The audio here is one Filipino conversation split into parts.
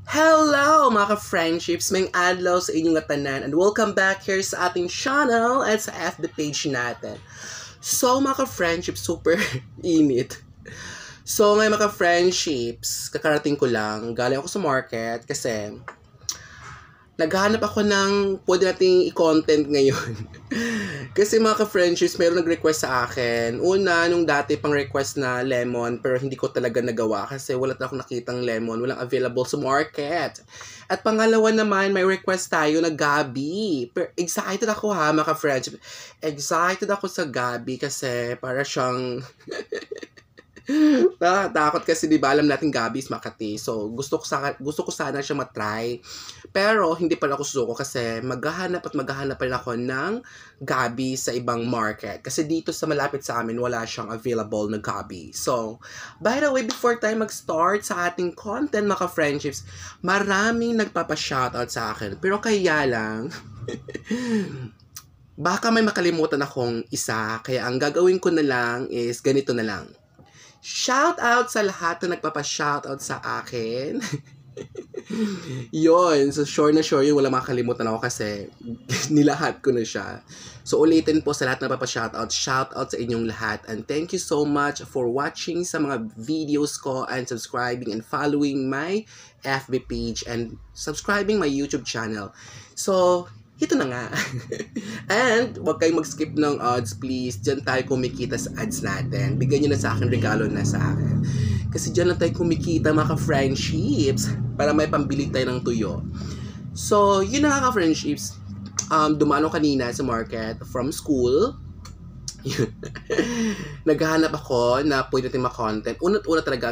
Hello mga ka-friendships, may adlaw sa inyong tanan and welcome back here sa ating channel at sa FB page natin. So mga ka-friendships, super init. So ngayon mga ka-friendships, kakarating ko lang, galing ako sa market kasi naghahanap ako ng pwede nating i-content ngayon. Kasi mga ka-friendships, mayroon nag-request sa akin. Una, nung dati pang request na lemon, pero hindi ko talaga nagawa kasi wala akong nakitang lemon, walang available sa market. At pangalawa naman, may request tayo na gabi. Pero excited ako ha, mga ka-friendships. Excited ako sa gabi kasi para siyang... Takot kasi di ba alam natin Gabi is Makati. So gusto ko sana siya matry. Pero hindi pa ako susuko kasi maghahanap pa rin ako ng Gabi sa ibang market. Kasi dito sa malapit sa amin wala siyang available na Gabi. So by the way, before tayo mag-start sa ating content mga friendships, maraming nagpapa-shoutout sa akin. Pero kaya lang baka may makalimutan akong isa. Kaya ang gagawin ko na lang is ganito na lang. Shout out sa lahat na nagpapa-shoutout sa akin. Yon, so sure yun, wala makakalimutan ako kasi nilahat ko na siya. So ulitin po sa lahat na nagpapa-shoutout, shoutout sa inyong lahat. And thank you so much for watching sa mga videos ko and subscribing and following my FB page and subscribing my YouTube channel. So, ito na nga. And, huwag kayong mag-skip ng ads, please. Diyan tayo kumikita sa ads natin. Bigyan nyo na sa akin, regalo na sa akin. Kasi diyan lang tayo kumikita, mga ka-friendships, para may pambili tayo ng tuyo. So, yun na nga ka-friendships. Dumano kanina sa market from school. Naghahanap ako na pwede natin ma-content. Una talaga,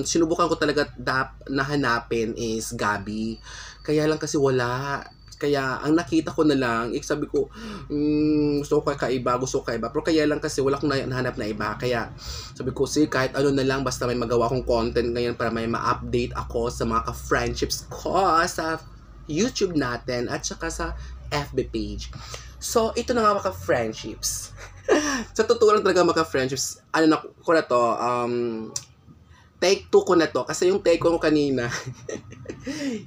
sinubukan ko talaga na hanapin is Gabi. Kaya lang kasi wala. Kaya ang nakita ko na lang, sabi ko, gusto ko kakaiba. Pero kaya lang kasi wala akong nahanap na iba. Kaya sabi ko, sige, kahit ano na lang, basta may magawa akong content ngayon para may ma-update ako sa mga ka-friendships ko sa YouTube natin at saka sa FB page. So, ito na nga mga ka-friendships. Sa totoo lang talaga mga ka-friendships, take 2 ko na to kasi yung take ko kanina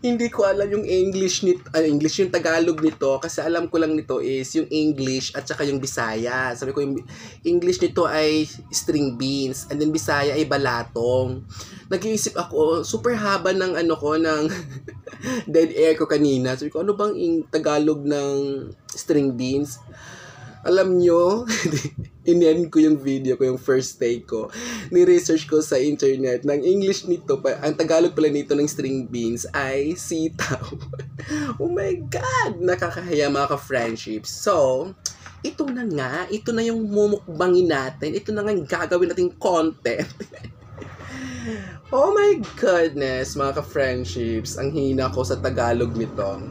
hindi ko alam yung English yung Tagalog nito kasi alam ko lang nito is yung English at saka yung Bisaya. Sabi ko yung English nito ay string beans and then Bisaya ay balatong. Nag-iisip ako, super haba ng ng dead air ko kanina. Sabi ko, ano bang Tagalog ng string beans? Alam nyo, in-end ko yung video ko, yung first take ko. Ni-research ko sa internet ng English nito, ang Tagalog pala nito ng string beans ay sitaw. Oh my God! Nakakahiya mga ka-friendships. So, ito na yung mumukbangin natin. Ito na nga yung gagawin nating content. Oh my goodness, mga ka-friendships. Ang hina ko sa Tagalog nito.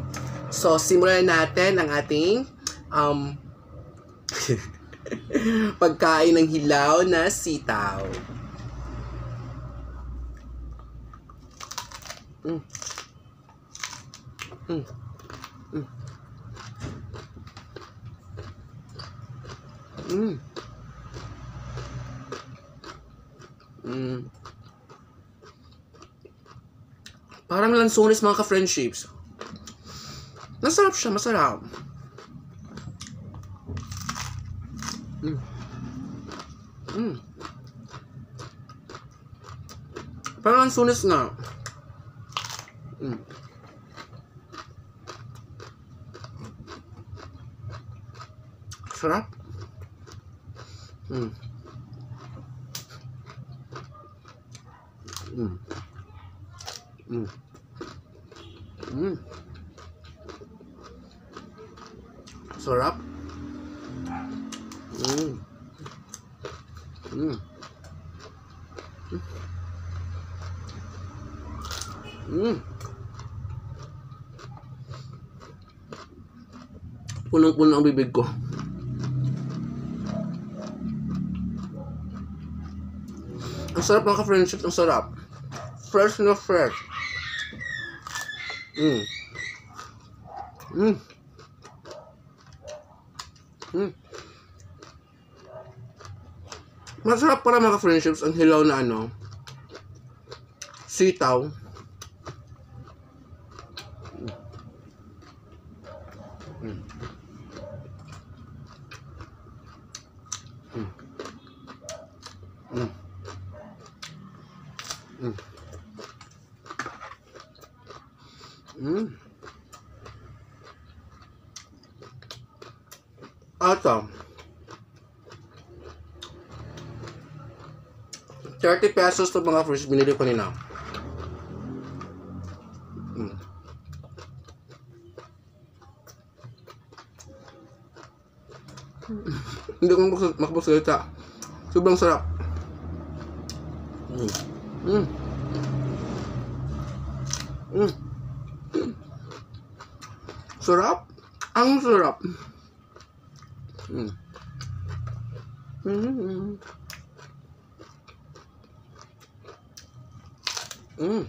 So, simulan natin ang ating pagkain ng hilaw na sitaw. Parang lansones mga ka-friendships. Masarap siya, masarap. Parang lansones nga. Sarap. Sarap. Punong-puno ang bibig ko. Ang sarap mga ka-friendships, ang sarap. Fresh na fresh. Masarap para mga friendships ang hilaw na sitaw Mm. Mm. Mm. Mm. Mm. Ito, 30 pesos to mga first binili ko nila. Mm. Hindi ko makapagsalita. Sobrang sarap. Mm. Mm. Mm. Sarap. Ang sarap. Mm. Mm. Mm.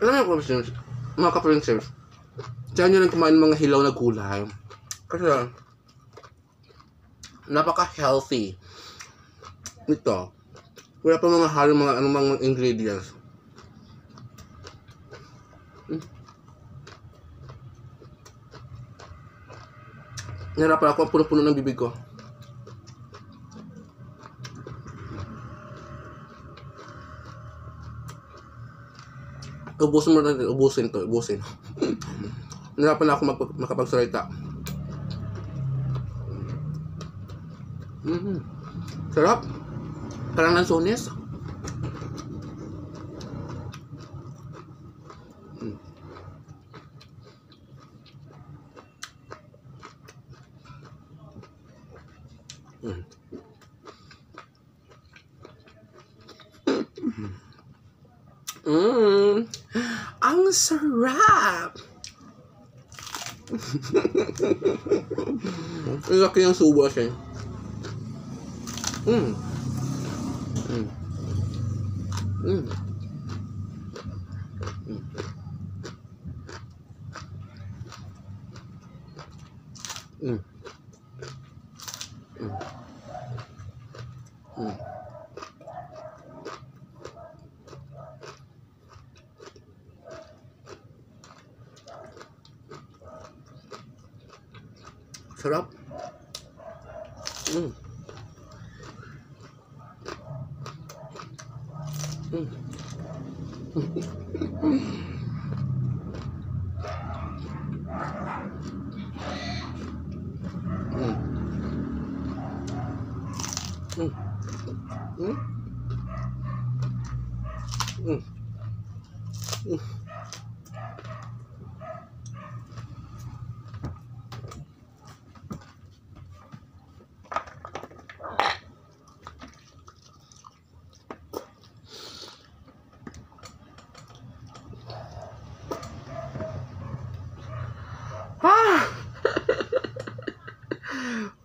Alam mo mga ka-princess, saan nyo lang kumain ng mga hilaw na gulay? Kasi napaka-healthy nito. Wala pa mga halong mga anumang ingredients. Nahirapan ako, puno-puno ng bibig ko. Ubusin mo natin, ubusin. Nahirapan ako makapagsalita. Sarap. Parang lansones. Ang sarap. Ang laki ng subas eh. Sarap. Ah!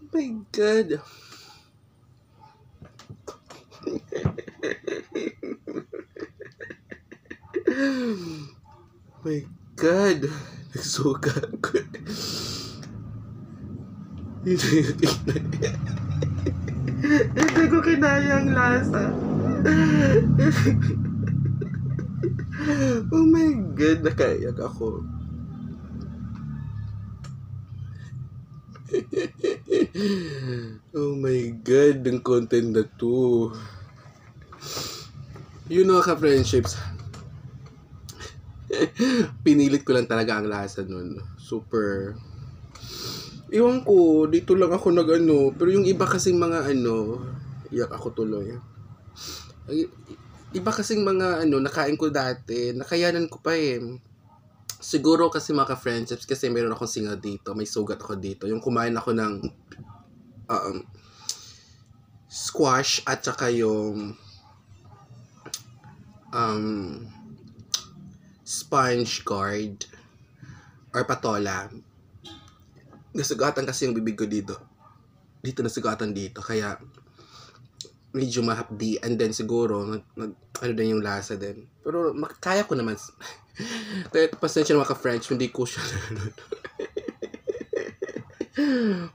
Oh my God. Oh my God. Nagsuka ako. Hindi ko kinaya ang lasa. Oh my God. Nakaiyak ako. Oh my God, ang content na to. You know, ka-friendships, pinilit ko lang talaga ang lasa nun. Super. Iwan ko, dito lang ako nag-ano. Pero yung iba kasing mga iyak ako tuloy. Iba kasing mga nakain ko dati, nakayanan ko pa eh. Siguro kasi mga ka-friendships, kasi meron akong singa dito, may sugat ako dito. Yung kumain ako ng squash at saka yung sponge gourd or patola. Nasugatan kasi yung bibig ko dito. Dito nasugatan dito, kaya medyo mahapdi, and then siguro din yung lasa din. Pero kaya ko naman. Kaya pasensya na mga ka-French, hindi ko siya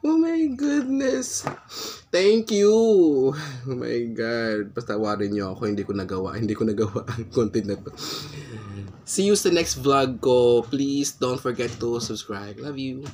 Oh my goodness. Thank you! Oh my God. Basta warin niyo ako. Hindi ko nagawa ang content na to. See you sa next vlog ko. Please don't forget to subscribe. Love you.